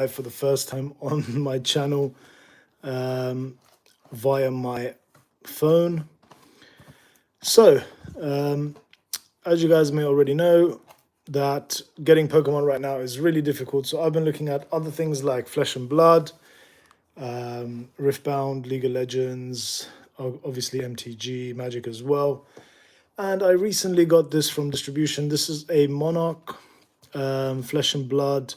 for the first time on my channel via my phone. So, as you guys may already know, that getting Pokemon right now is really difficult. So I've been looking at other things like Flesh and Blood, Riftbound, League of Legends, obviously MTG, Magic as well. And I recently got this from distribution. This is a Monarch Flesh and Blood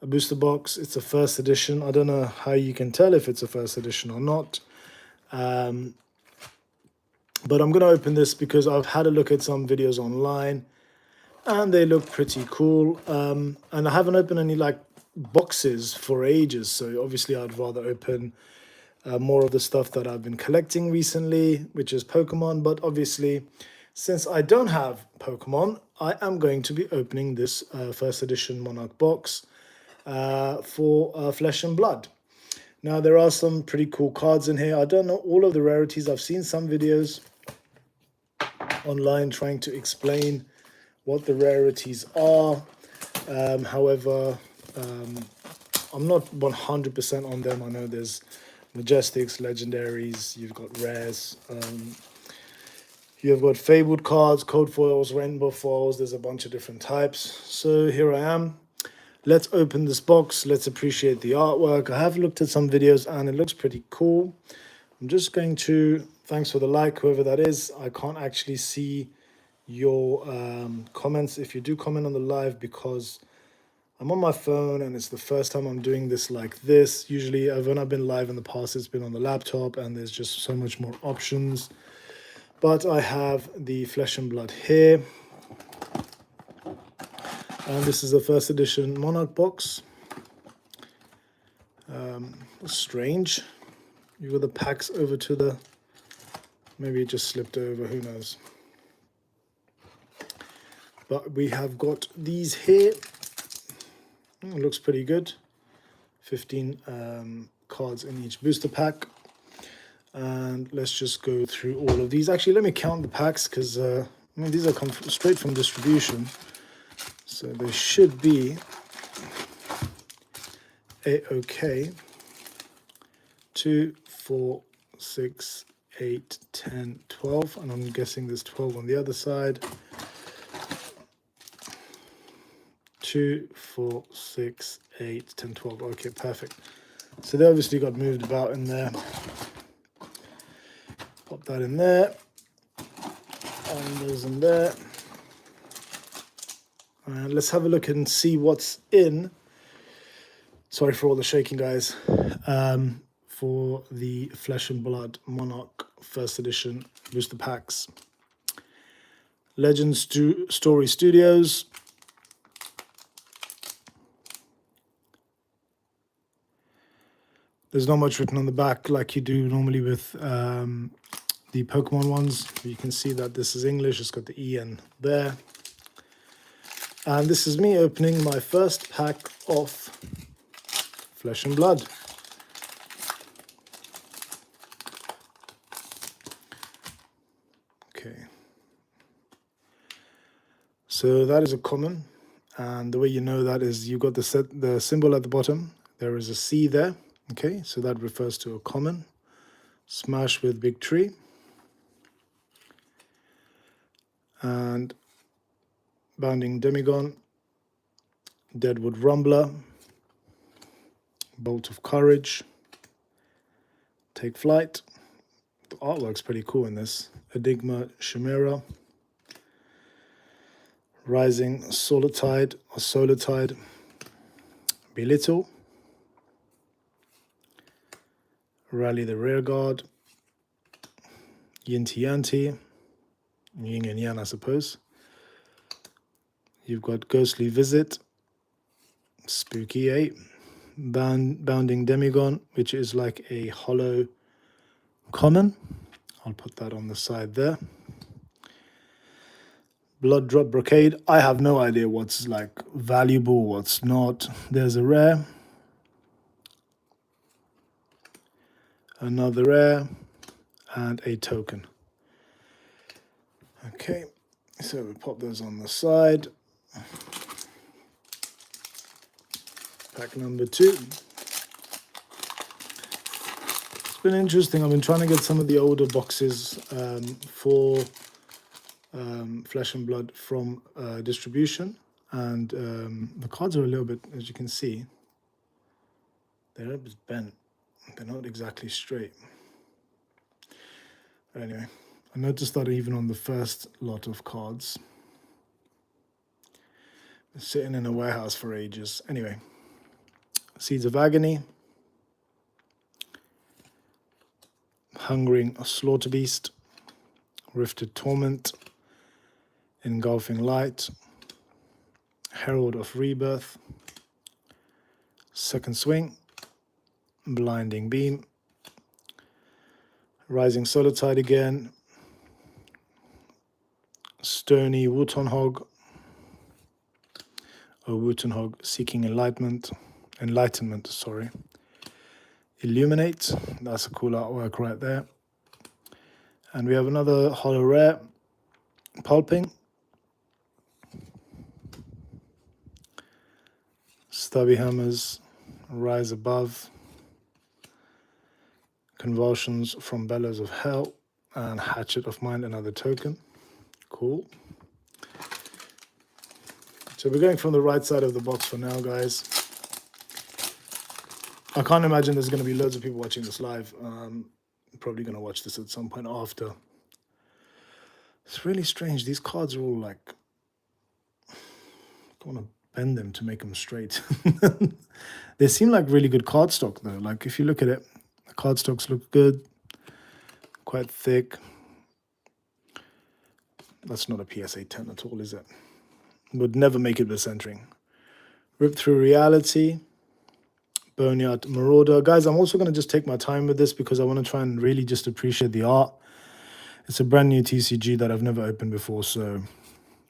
a booster box. It's a first edition. I don't know how you can tell if it's a first edition or not. But I'm going to open this because I've had a look at some videos online and they look pretty cool. And I haven't opened any like boxes for ages. So obviously I'd rather open more of the stuff that I've been collecting recently, which is Pokemon. But obviously, since I don't have Pokemon, I am going to be opening this first edition Monarch box for Flesh and Blood. Now, there are some pretty cool cards in here. I don't know all of the rarities. I've seen some videos online trying to explain what the rarities are. However, I'm not 100% on them. I know there's Majestics, Legendaries, you've got Rares. You've got Fabled cards, Code Foils, Rainbow Foils. There's a bunch of different types. So here I am. Let's open this box. Let's appreciate the artwork. I have looked at some videos and it looks pretty cool. I'm just going to, thanks for the like, whoever that is. I can't actually see your comments if you do comment on the live because I'm on my phone and it's the first time I'm doing this like this. Usually when I've been live in the past, it's been on the laptop and there's just so much more options. But I have the Flesh and Blood here. And this is the first edition Monarch box. Strange. You got the packs over to the... Maybe it just slipped over, who knows. But we have got these here. It looks pretty good. 15 cards in each booster pack. And let's just go through all of these. Actually, let me count the packs because these are come straight from distribution. So they should be a-okay. 2, 4, 6, 8, 10, 12. And I'm guessing there's 12 on the other side. 2, 4, 6, 8, 10, 12. Okay, perfect. So they obviously got moved about in there. Pop that in there. And those in there. And let's have a look and see what's in. Sorry for all the shaking, guys. For the Flesh and Blood Monarch First Edition booster packs. Legends Story Studios. There's not much written on the back like you do normally with the Pokemon ones. You can see that this is English. It's got the EN there. And this is me opening my first pack of Flesh and Blood. Okay. So that is a common. And the way you know that is you've got the symbol at the bottom. There is a C there. Okay, so that refers to a common. Smash with Big Tree. And Bounding Demigon, Deadwood Rumbler, Bolt of Courage, Take Flight. The artwork's pretty cool in this. Enigma Chimera, Rising Solartide or Solartide, Belittle, Rally the Rearguard, Yinty Yanti, Yin and Yang, I suppose. You've got Ghostly Visit, Spooky 8, Bounding Demigon, which is like a hollow common. I'll put that on the side there. Blood Drop Brocade. I have no idea what's like valuable, what's not. There's a rare. Another rare. And a token. Okay, so we pop those on the side. Pack number 2. It's been interesting. I've been trying to get some of the older boxes for Flesh and Blood from distribution, and the cards are a little bit, as you can see, they're a bit bent. They're not exactly straight. Anyway, I noticed that even on the first lot of cards, they're sitting in a warehouse for ages. Anyway, Seeds of Agony, Hungering Slaughter Beast, Rifted Torment, Engulfing Light, Herald of Rebirth, Second Swing, Blinding Beam, Rising Solitide again, Stony Wutonhog, Wutonhog Seeking Enlightenment, Illuminate, that's a cool artwork right there. And we have another holo rare, Pulping, Stubby Hammers, Rise Above, Convulsions from Bellows of Hell, and Hatchet of Mind, another token. Cool. So we're going from the right side of the box for now, guys. I can't imagine there's going to be loads of people watching this live. Probably going to watch this at some point after. It's really strange. These cards are all like, I want to bend them to make them straight. They seem like really good cardstock though. Like if you look at it, the cardstocks look good, quite thick. That's not a PSA 10 at all, is it? Would never make it with centering. Rip Through Reality, Boneyard Marauder. Guys, I'm also going to just take my time with this because I want to try and really just appreciate the art. It's a brand new TCG that I've never opened before, so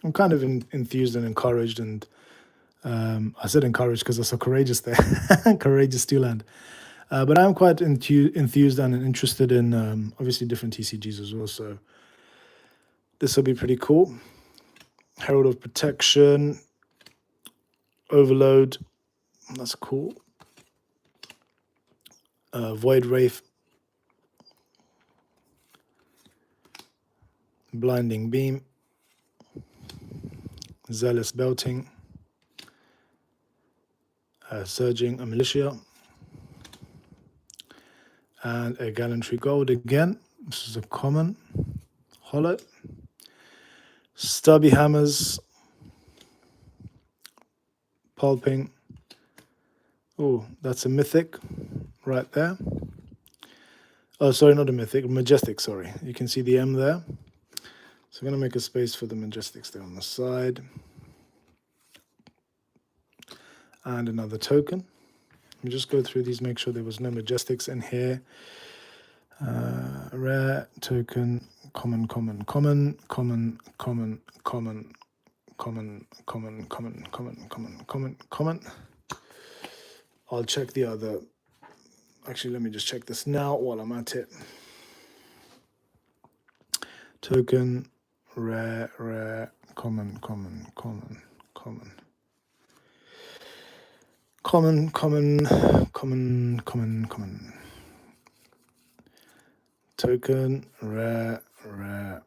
I'm kind of enthused and encouraged. And I said encouraged because I saw Courageous there. Courageous Steel Hand. But I'm quite enthused and interested in obviously different TCGs as well, so this will be pretty cool. Herald of Protection, Overload, that's cool. Void Wraith, Blinding Beam, Zealous Belting, Surging a Militia, and a Gallantry Gold again. This is a common holo. Stubby Hammers, Pulping. Oh, that's a mythic right there. Oh, sorry, not a mythic, majestic, sorry. You can see the M there. So I'm going to make a space for the majestics there on the side. And another token. Let me just go through these, make sure there was no majestics in here. Rare, token, common, common, common, common, common, common, common, common, common, common, common, common, common. I'll check the other. Actually, let me just check this now while I'm at it. Token, rare, rare, common, common, common, common. Common, common, common, common, common. Token, rare, rare.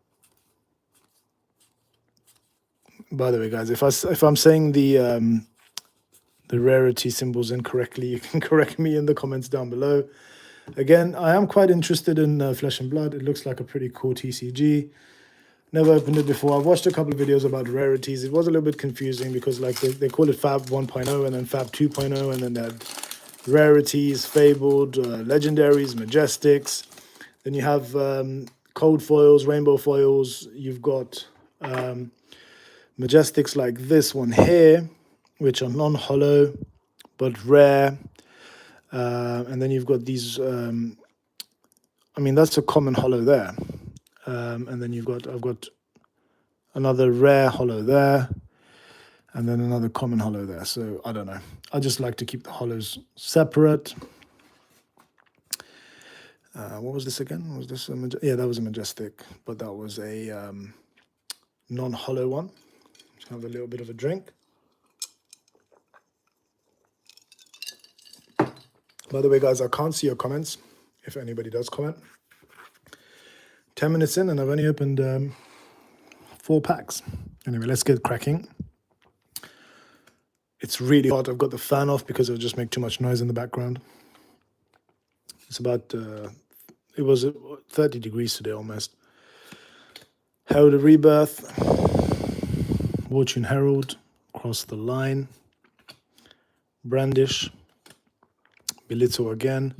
By the way, guys, if I'm saying the rarity symbols incorrectly, you can correct me in the comments down below. Again, I am quite interested in Flesh and Blood. It looks like a pretty cool TCG. Never opened it before. I've watched a couple of videos about rarities. It was a little bit confusing because like they call it FAB 1.0 and then FAB 2.0, and then they had rarities, fabled, legendaries, majestics. Then you have cold foils, rainbow foils. You've got majestics like this one here, which are non-holo but rare. And then you've got these, I mean, that's a common holo there. And then I've got another rare holo there, and then another common holo there. So I don't know. I just like to keep the holos separate. What was this again? Was this yeah, that was a majestic, but that was a non-holo one. Just have a little bit of a drink. By the way, guys, I can't see your comments, if anybody does comment. 10 minutes in and I've only opened 4 packs. Anyway, let's get cracking. It's really hot. I've got the fan off because it'll just make too much noise in the background. It's about, it was 30 degrees today almost. Herald of Rebirth, Fortune Herald, Cross the Line, Brandish, Belittle again,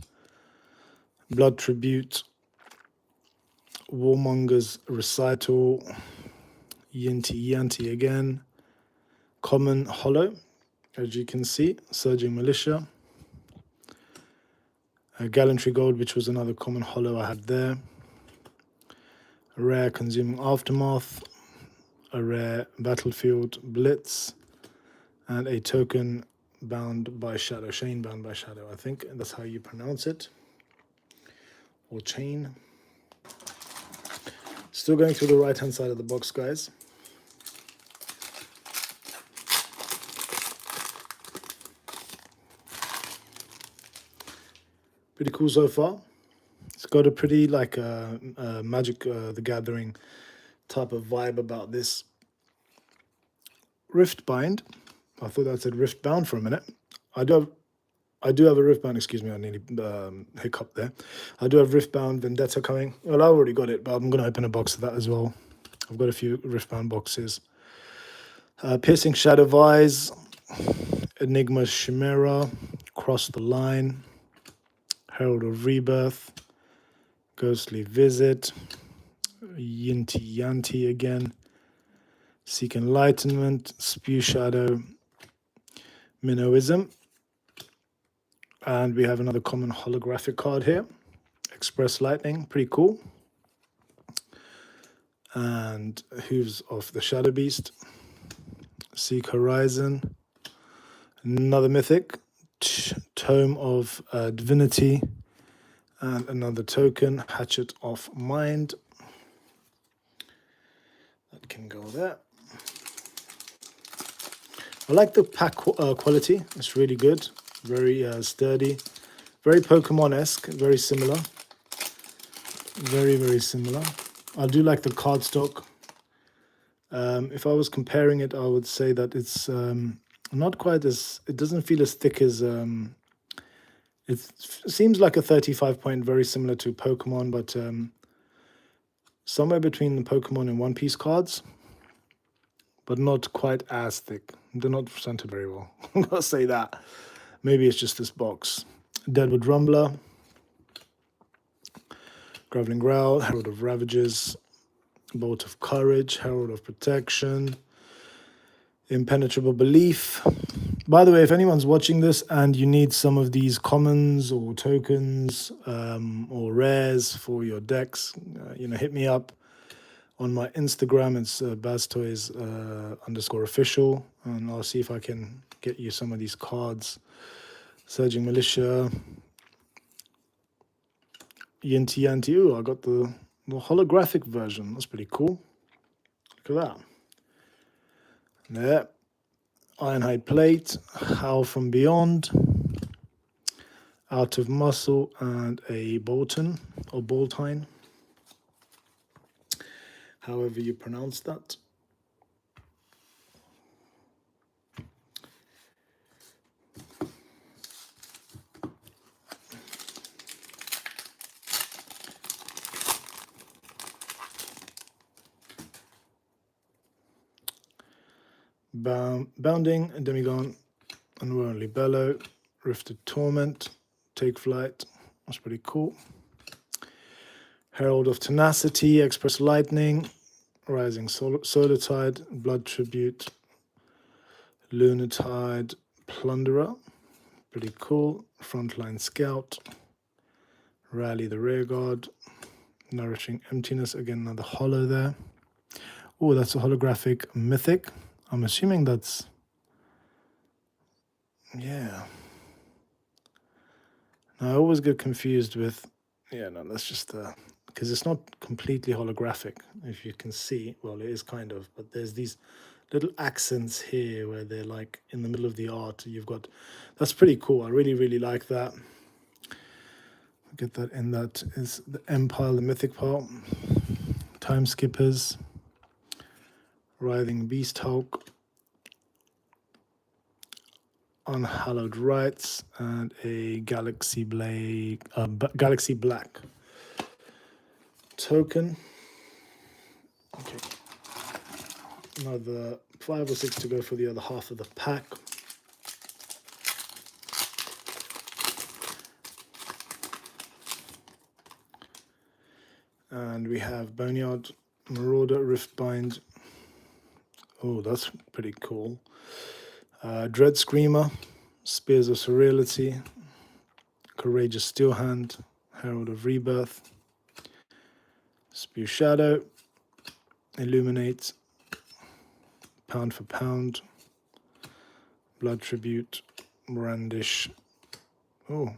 Blood Tribute, Warmonger's Recital, Yanti again, Common Hollow, as you can see, Surging Militia, Gallantry Gold, which was another common hollow I had there, a rare Consuming Aftermath, a rare Battlefield Blitz, and a token bound by shadow, Chain bound by shadow, I think that's how you pronounce it, or chain. Still going through the right hand side of the box, guys. Pretty cool so far. It's got a pretty like Magic the Gathering type of vibe about this. Riftbind. I thought that said Riftbound for a minute. I do have a Riftbound, excuse me, I nearly hiccuped there. I do have Riftbound Vendetta coming. Well, I already got it, but I'm going to open a box of that as well. I've got a few Riftbound boxes. Piercing Shadow Vise, Enigma Chimera, Cross the Line, Herald of Rebirth, Ghostly Visit, Yanti again, Seek Enlightenment, Spew Shadow, Minnowism, and we have another common holographic card here, Express Lightning, pretty cool, and Hooves of the Shadow Beast, Seek Horizon, another mythic, Tome of Divinity, and another token, Hatchet of Mind. That can go there. I like the pack quality. It's really good. Very sturdy. Very Pokemon-esque. Very similar. Very, very similar. I do like the cardstock. If I was comparing it, I would say that it's not quite as... It doesn't feel as thick as... it seems like a 35 point, very similar to Pokemon, but somewhere between the Pokemon and One Piece cards, but not quite as thick. They're not presented very well. I'll say that. Maybe it's just this box. Deadwood Rumbler, Graveling Growl, Herald of Ravages, Bolt of Courage, Herald of Protection, Impenetrable Belief. By the way, if anyone's watching this and you need some of these commons or tokens or rares for your decks, hit me up on my Instagram. It's BazToys_official, and I'll see if I can get you some of these cards. Surging Militia, Yanti. Ooh, I got the holographic version. That's pretty cool. Look at that. There. Ironhide Plate, Howl from Beyond, Out of Muscle, and a Bolton, or Boltine, however you pronounce that. Bounding, Demigon, Unworldly Bellow, Rifted Torment, Take Flight. That's pretty cool. Herald of Tenacity, Express Lightning, Rising Solar Tide, Blood Tribute, Lunatide, Plunderer. Pretty cool. Frontline Scout, Rally the Rearguard, Nourishing Emptiness. Again, another hollow there. Oh, that's a holographic mythic. I'm assuming that's, yeah. Now, I always get confused with, that's just because it's not completely holographic, if you can see. Well, it is kind of, but there's these little accents here where they're like in the middle of the art. You've got, that's pretty cool. I really, really like that. Get that in, that is the Empire, the mythic part. Time Skippers, Writhing Beast Hulk, Unhallowed Rites, and a Galaxy Black token. Okay, another 5 or 6 to go for the other half of the pack. And we have Boneyard, Marauder, Riftbind. Oh, that's pretty cool. Dread Screamer, Spears of Surreality, Courageous Steelhand, Herald of Rebirth, Spew Shadow, Illuminate, Pound for Pound, Blood Tribute, Brandish. Oh,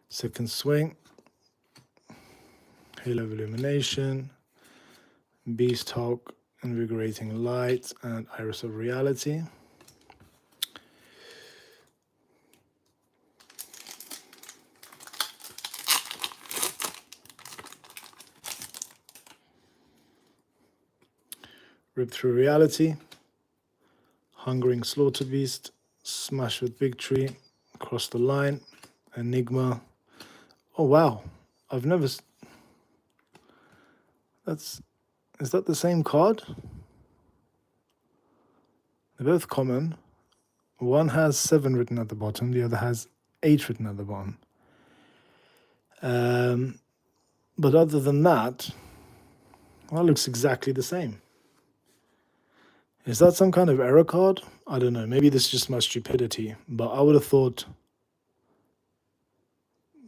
Second Swing, Halo of Illumination, Beast Hulk, Invigorating Light, and Iris of Reality. Rip Through Reality, Hungering Slaughter Beast, Smash with Big Tree, Cross the Line, Enigma. Oh wow, I've never. Is that the same card? They're both common. One has 7 written at the bottom, the other has 8 written at the bottom. But other than that, well, it looks exactly the same. Is that some kind of error card? I don't know. Maybe this is just my stupidity, but I would have thought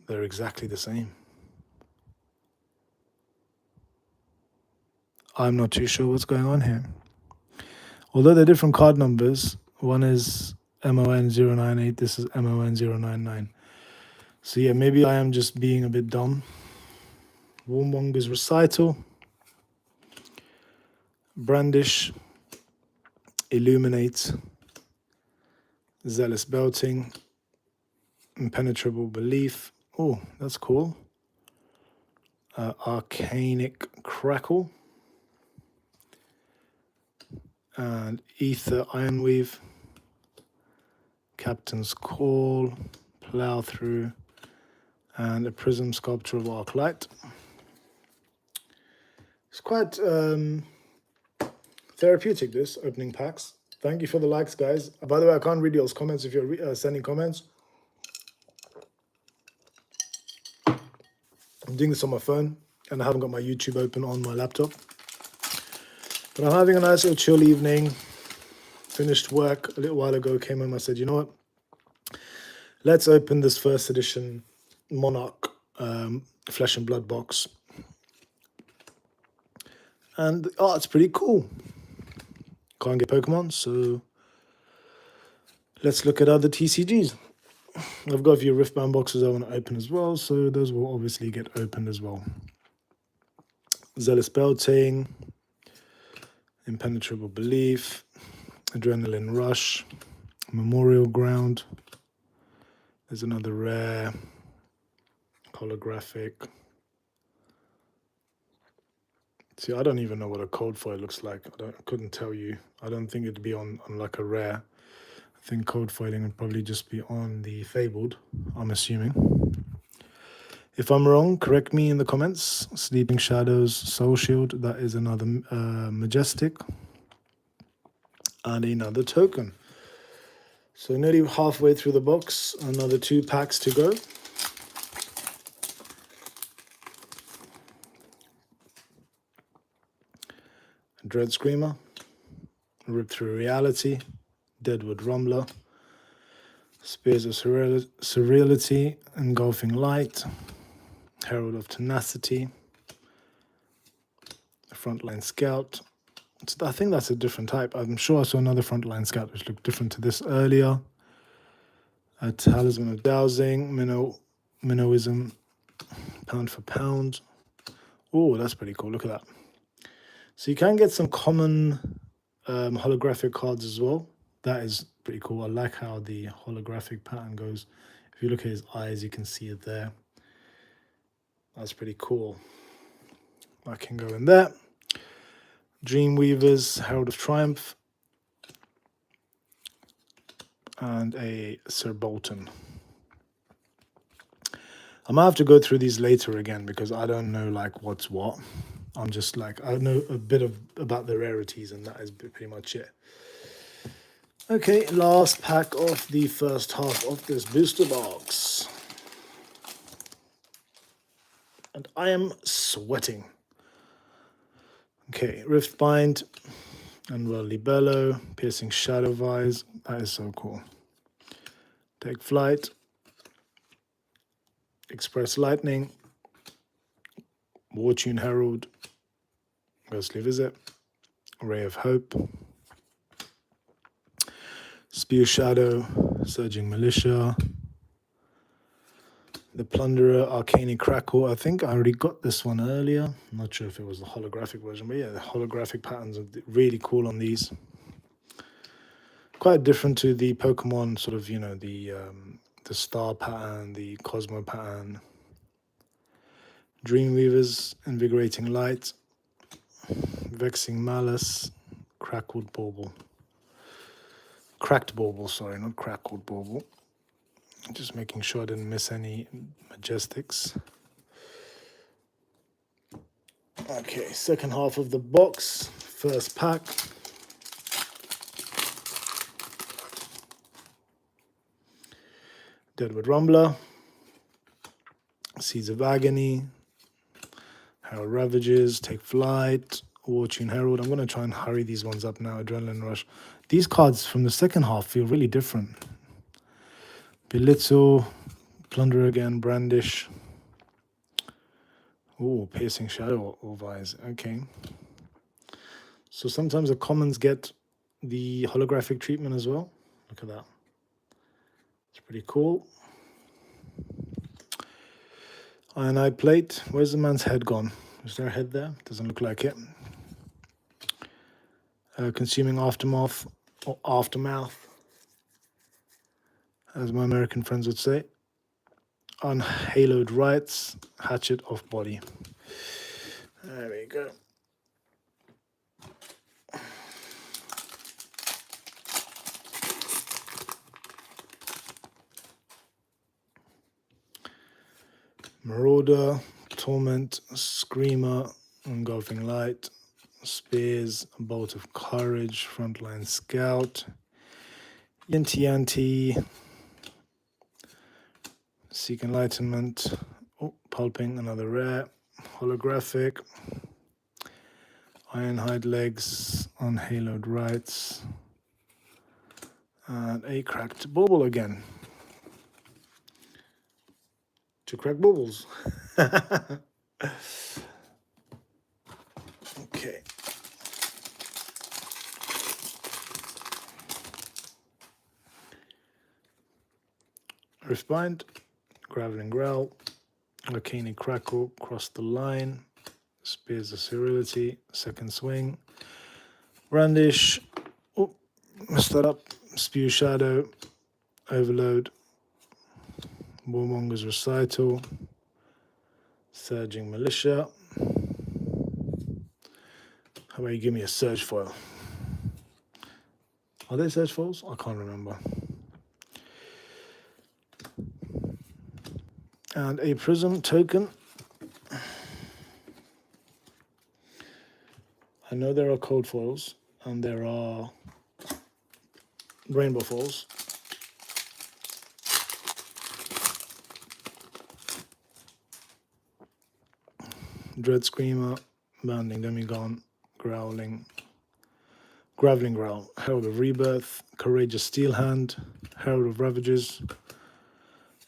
they're exactly the same. I'm not too sure what's going on here. Although they're different card numbers, one is MON098, this is MON099. So yeah, maybe I am just being a bit dumb. Warmonger's Recital, Brandish, Illuminate, Zealous Belting, Impenetrable Belief. Oh, that's cool. Arcanic Crackle, and Ether Ironweave, Captain's Call, Plow Through, and a Prism Sculpture of Arclight. It's quite therapeutic, this opening packs. Thank you for the likes, guys. By the way, I can't read y'all's comments if you're sending comments. I'm doing this on my phone, and I haven't got my YouTube open on my laptop. But I'm having a nice little chill evening. Finished work a little while ago, came home, I said, you know what? Let's open this first edition Monarch Flesh and Blood box. And the art's pretty cool. Can't get Pokemon, so let's look at other TCGs. I've got a few Riftbound boxes I want to open as well, so those will obviously get opened as well. Zealous Belting, Impenetrable Belief, Adrenaline Rush, Memorial Ground. There's another rare, holographic. See, I don't even know what a code foil looks like. I couldn't tell you. I don't think it'd be on like a rare. I think code foiling would probably just be on the Fabled, I'm assuming. If I'm wrong, correct me in the comments. Sleeping Shadows, Soul Shield, that is another Majestic. And another token. So nearly halfway through the box, another 2 packs to go. Dread Screamer, Rip Through Reality, Deadwood Rumbler, Spears of Surreality, Engulfing Light, Herald of Tenacity, Frontline Scout. I think that's a different type. I'm sure I saw another Frontline Scout which looked different to this earlier. A Talisman of Dowsing, Minnowism, Pound for Pound. Oh, that's pretty cool. Look at that. So you can get some common holographic cards as well. That is pretty cool. I like how the holographic pattern goes. If you look at his eyes, you can see it there. That's pretty cool. I can go in there. Dreamweavers, Herald of Triumph, and a Sir Bolton. I might have to go through these later again because I don't know like what's what. I'm just like, I know a bit about the rarities, and that is pretty much it. Okay, last pack of the first half of this booster box. And I am sweating. Okay, Riftbind, Unworldly Bellow, Piercing Shadow Vise. That is so cool. Take Flight, Express Lightning, Wartune Herald, Ghostly Visit, Ray of Hope, Spew Shadow, Surging Militia, the Plunderer, Arcane Crackle. I think I already got this one earlier. I'm not sure if it was the holographic version, but yeah, the holographic patterns are really cool on these. Quite different to the Pokemon sort of, you know, the Star pattern, the Cosmo pattern. Dreamweavers, Invigorating Light, Vexing Malice, Crackled Bauble. Cracked Bauble, sorry, not Crackled Bauble. Just making sure I didn't miss any Majestics. Okay, second half of the box, first pack. Deadwood Rumbler, Seeds of Agony, Herald Ravages, Take Flight, Wartune Herald. I'm going to try and hurry these ones up now. Adrenaline Rush. These cards from the second half feel really different. Belittle, Plunder again, Brandish. Oh, Piercing Shadow or Vise. Okay. So sometimes the commons get the holographic treatment as well. Look at that. It's pretty cool. Ironite Plate. Where's the man's head gone? Is there a head there? Doesn't look like it. Consuming Aftermath, or Aftermath, as my American friends would say. Unhaloed Rights, Hatchet of Body. There we go. Marauder, Torment, Screamer, Engulfing Light, Spears, Bolt of Courage, Frontline Scout, Yanti, Seek Enlightenment, Pulping, another rare, Holographic, Ironhide Legs, Unhaloed Rights, and a Cracked Bauble again. To crack baubles. Okay. Riftbind, Graveling Growl, Arcane Crackle, Cross the Line, Spears of Sterility, Second Swing, Brandish, oh, messed that up, Spew Shadow, Overload, Warmonger's Recital, Surging Militia. How about you give me a Surge Foil? Are they Surge Foils? I can't remember. And a Prism token. I know there are Code Foils and there are Rainbow Foils. Dread Screamer, Bounding Demigon, Graveling Growl, Herald of Rebirth, Courageous Steel Hand, Herald of Ravages,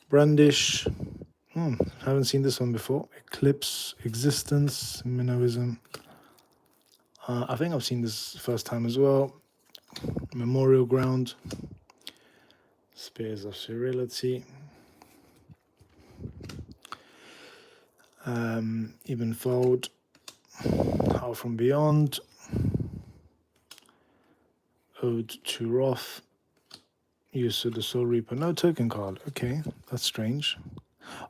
Brandish, haven't seen this one before, Eclipse, Existence, Minnowism, I think I've seen this first time as well, Memorial Ground, Spears of Sterility, Evenfold, Howl from Beyond, Ode to Wrath, Use of the Soul Reaper. No token card. Okay, that's strange.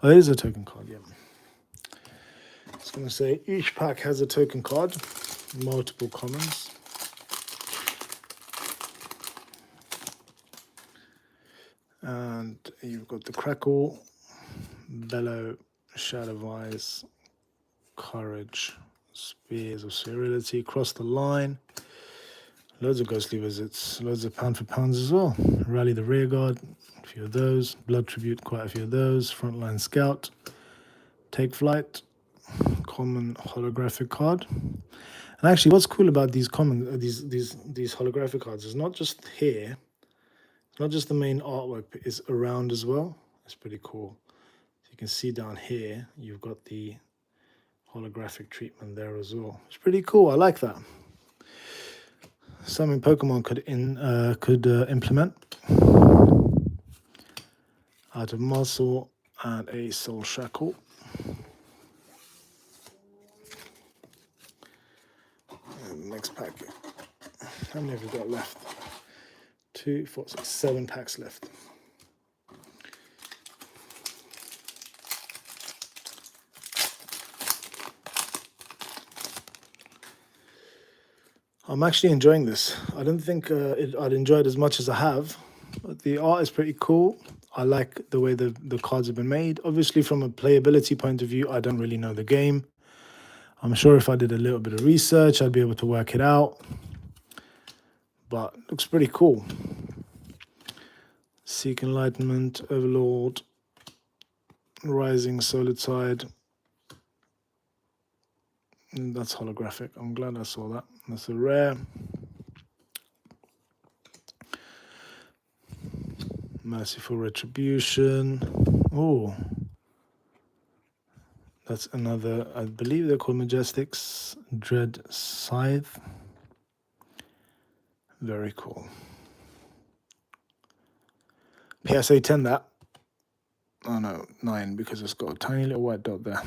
Oh, it is a token card, yeah. was going to say each pack has a token card, multiple commons. And you've got the Crackle, Bellow, Shadow of Eyes, Courage, Spears of Serenity, Cross the Line, loads of Ghostly Visits, loads of pound for pounds as well. Rally the Rearguard, a few of those. Blood Tribute, quite a few of those. Frontline Scout, Take Flight, common holographic card. And actually, what's cool about these common these holographic cards is not just here. It's not just the main artwork, but it's around as well. It's pretty cool. So you can see down here, you've got the holographic treatment there as well. It's pretty cool. I like that. Something Pokemon could implement. Out of Muscle and a Soul Shackle. And next pack. How many have we got left? 2, 4, 6, 7 packs left. I'm actually enjoying this. I don't think I'd enjoy it as much as I have, but the art is pretty cool. I like the way the cards have been made. Obviously, from a playability point of view, I don't really know the game. I'm sure if I did a little bit of research, I'd be able to work it out. But it looks pretty cool. Seek Enlightenment, Overlord, Rising Solid Side. That's holographic. I'm glad I saw that. That's a rare. Merciful Retribution. Oh, that's another. I believe they're called Majestics. Dread Scythe. Very cool. PSA 10 that. Oh no, 9 because it's got a tiny little white dot there.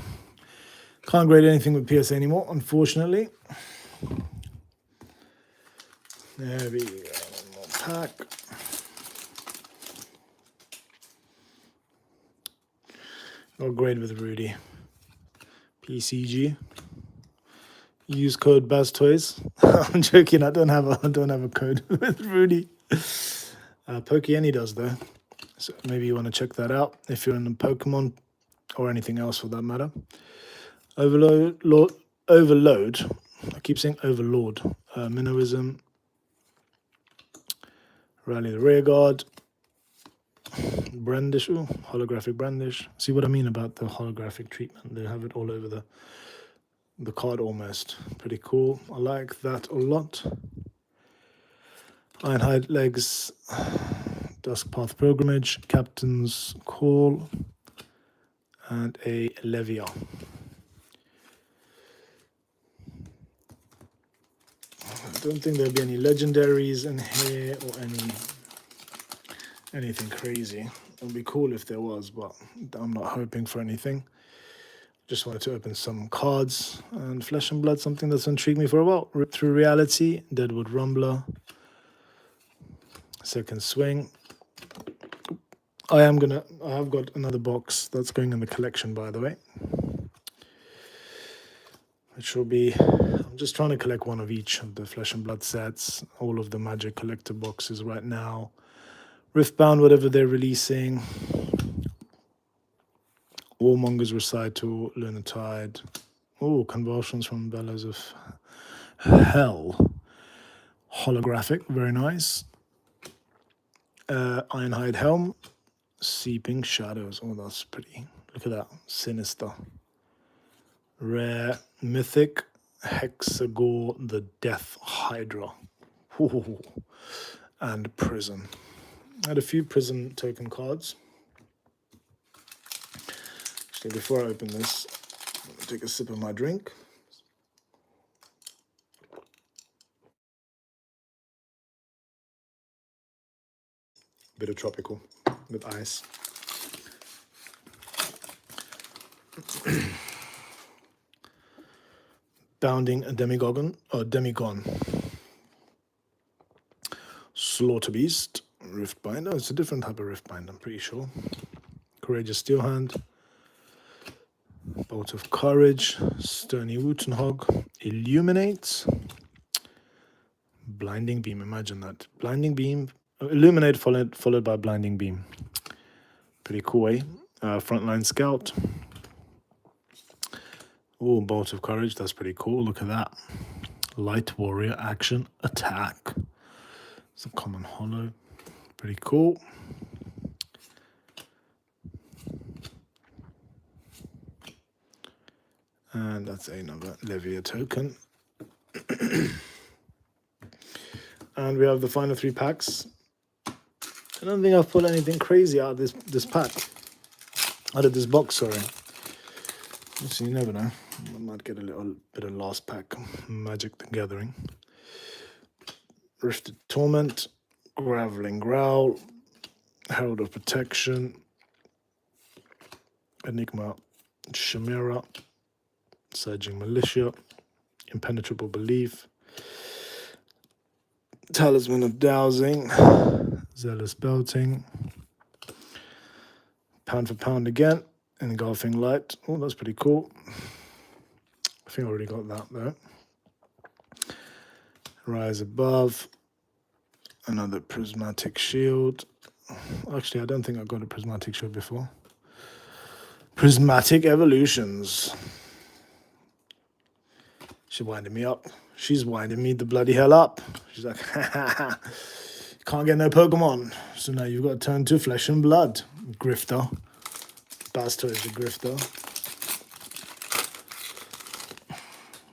Can't grade anything with PSA anymore, unfortunately. There we go. One more pack. Got grade with Rudy. PCG. Use code BazToys. I'm joking. I don't have a code with Rudy. Pokeany does though, so maybe you want to check that out if you're in the Pokemon or anything else for that matter. Overload. I keep saying Overlord. Minnowism. Rally the Rearguard. Brandish. Ooh, holographic Brandish. See what I mean about the holographic treatment? They have it all over the card almost. Pretty cool. I like that a lot. Ironhide Legs. Duskpath Pilgrimage. Captain's Call. And a Levia. I don't think there'll be any legendaries in here or anything crazy. It would be cool if there was, but I'm not hoping for anything. Just wanted to open some cards, and Flesh and Blood, something that's intrigued me for a while. Rip Through Reality, Deadwood Rumbler, Second Swing. I have got another box that's going in the collection, by the way. Which will be, I'm just trying to collect one of each of the Flesh and Blood sets, all of the Magic collector boxes right now. Riftbound, whatever they're releasing. Warmonger's Recital, Lunatide. Oh, Convulsions from Bellows of Hell. Holographic, very nice. Ironhide Helm. Seeping Shadows. Oh, that's pretty. Look at that. Sinister. Rare Mythic Hexagore the Death Hydra. Ooh. And Prism. I had a few Prism token cards. Actually, before I open this, I'm going to take a sip of my drink. Bit of tropical with ice. Bounding Demigon. Slaughter Beast. Riftbinder. It's a different type of Riftbinder, I'm pretty sure. Courageous Steelhand. Bolt of Courage, Stony Wutenhog, Illuminate, Blinding Beam. Imagine that. Blinding Beam, Illuminate followed by Blinding Beam. Pretty cool, eh? Frontline Scout. Oh, Bolt of Courage. That's pretty cool. Look at that. Light Warrior Action Attack. It's a common holo. Pretty cool. And that's another Levia token. And we have the final 3 packs. I don't think I've pulled anything crazy out of this pack. Out of this box, sorry. So you never know. I might get a little bit of last pack. Magic the Gathering. Rifted Torment. Graveling Growl. Herald of Protection. Enigma Chimera. Surging Militia. Impenetrable Belief. Talisman of Dowsing. Zealous Belting. Pound for Pound again. Engulfing Light. Oh, that's pretty cool. I think I already got that there. Rise Above. Another Prismatic Shield. Actually, I don't think I got a Prismatic Shield before. Prismatic Evolutions. She's winding me up. She's winding me the bloody hell up. She's like, can't get no Pokemon. So now you've got to turn to Flesh and Blood. Grifter. Blastoise the Grifter.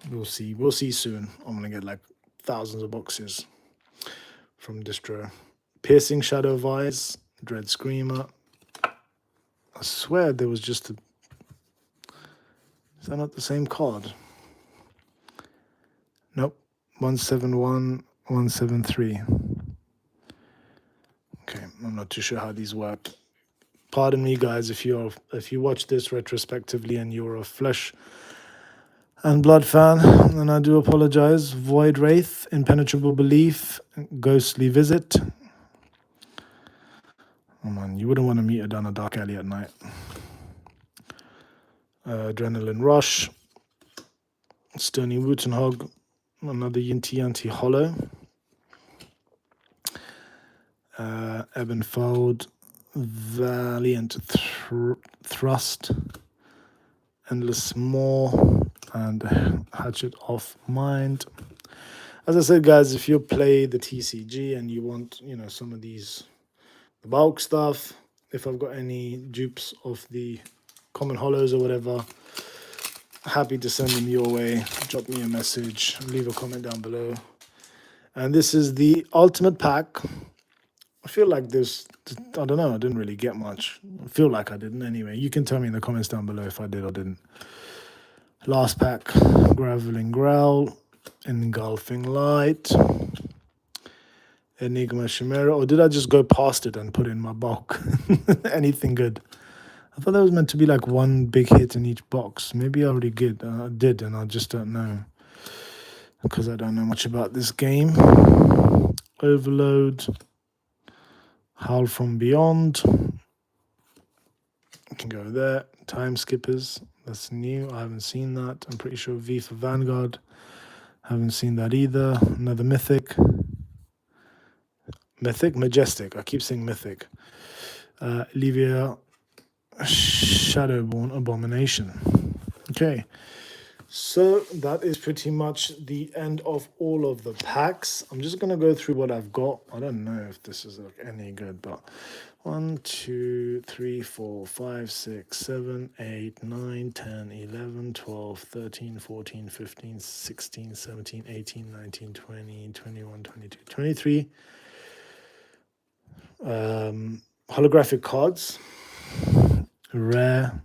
We'll see. We'll see soon. I'm going to get like thousands of boxes from Distro. Piercing Shadow of Eyes. Dread Screamer. I swear there was just a... Is that not the same card? Nope. 171, 173. Okay, I'm not too sure how these work. Pardon me, guys, if you watch this retrospectively and you're a Flesh and Blood fan, then I do apologize. Void Wraith, Impenetrable Belief, Ghostly Visit. Oh man, you wouldn't want to meet her down a dark alley at night. Adrenaline Rush, Stony Wutenhog, another Yinti Yanti Hollow. Ebenfold, Valiant Thrust, Endless Maw, and Hatchet of Mind. As I said, guys, if you play the TCG and you want, some of these the bulk stuff, if I've got any dupes of the common hollows or whatever, happy to send them your way. Drop me a message, leave a comment down below. And this is the ultimate pack. I feel like this, I don't know, I didn't really get much. I feel like I didn't anyway. You can tell me in the comments down below if I did or didn't. Last pack, Graveling Growl, Engulfing Light, Enigma Chimera. Or did I just go past it and put in my bulk? Anything good? I thought that was meant to be like one big hit in each box. Maybe I already did and I just don't know. Because I don't know much about this game. Overload. Howl from Beyond. You can go there. Time Skippers. That's new. I haven't seen that. I'm pretty sure V for Vanguard. Haven't seen that either. Another Mythic. Majestic. I keep saying Mythic. Levia Shadowborn Abomination. Okay. So that is pretty much the end of all of the packs. I'm just going to go through what I've got. I don't know if this is any good, but 1, 2, 3, 4, 5, 6, 7, 8, 9, 10, 11, 12, 13, 14, 15, 16, 17, 18, 19, 20, 21, 22, 23. Holographic cards. Rare,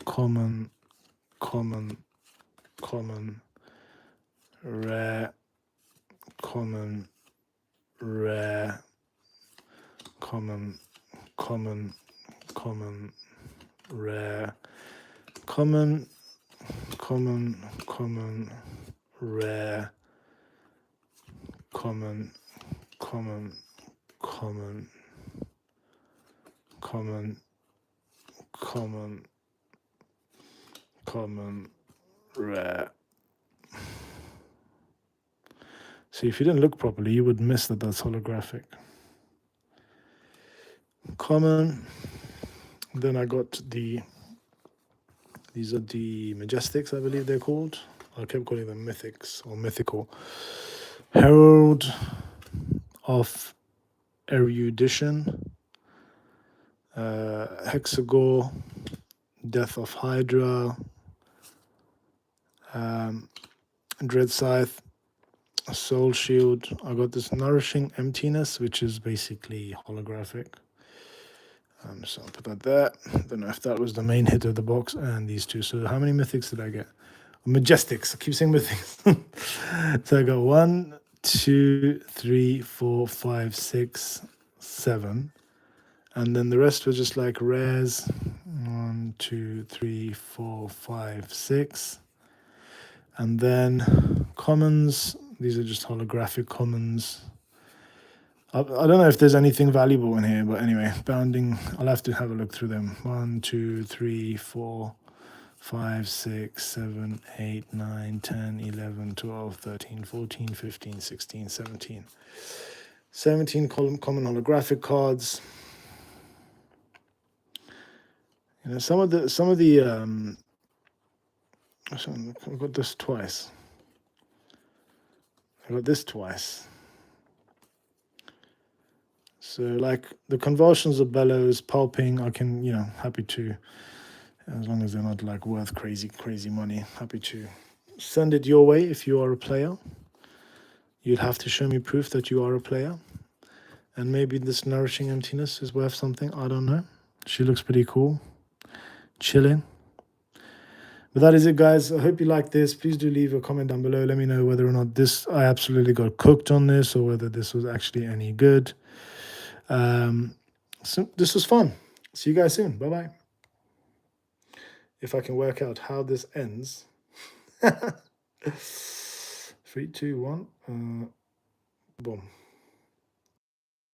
common, rare, common, rare, common, rare, common, rare, common, common, rare. See, if you didn't look properly, you would miss that that's holographic. Common. Then I got these are the Majestics, I believe they're called. I kept calling them Mythics or Mythical. Herald of Erudition, Hexagore, Death of Hydra, Dread Scythe, Soul Shield. I got this Nourishing Emptiness, which is basically holographic. So I'll put that there. Don't know if that was the main hit of the box, and these two. So how many mythics did I get? Majestics. I keep saying mythics. So I got 1, 2, 3, 4, 5, 6, 7. And then the rest were just like rares. 1, 2, 3, 4, 5, 6. And then commons. These are just holographic commons. I don't know if there's anything valuable in here, but anyway, bounding, I'll have to have a look through them. 1, 2, 3, 4, 5, 6, 7, 8, 9, 10, 11, 12, 13, 14, 15, 16, 17. 17 common holographic cards. You know, some of the I got this twice. I got this twice. So like the convulsions of bellows, pulping, I can, happy to, as long as they're not like worth crazy money, happy to send it your way if you are a player. You'd have to show me proof that you are a player. And maybe this Nourishing Emptiness is worth something, I don't know. She looks pretty cool. Chilling. But that is it, guys. I hope you like this. Please do leave a comment down below. Let me know whether or not I absolutely got cooked on this, or whether this was actually any good. So this was fun. See you guys soon. Bye-bye. If I can work out how this ends. 3, 2, 1. Boom.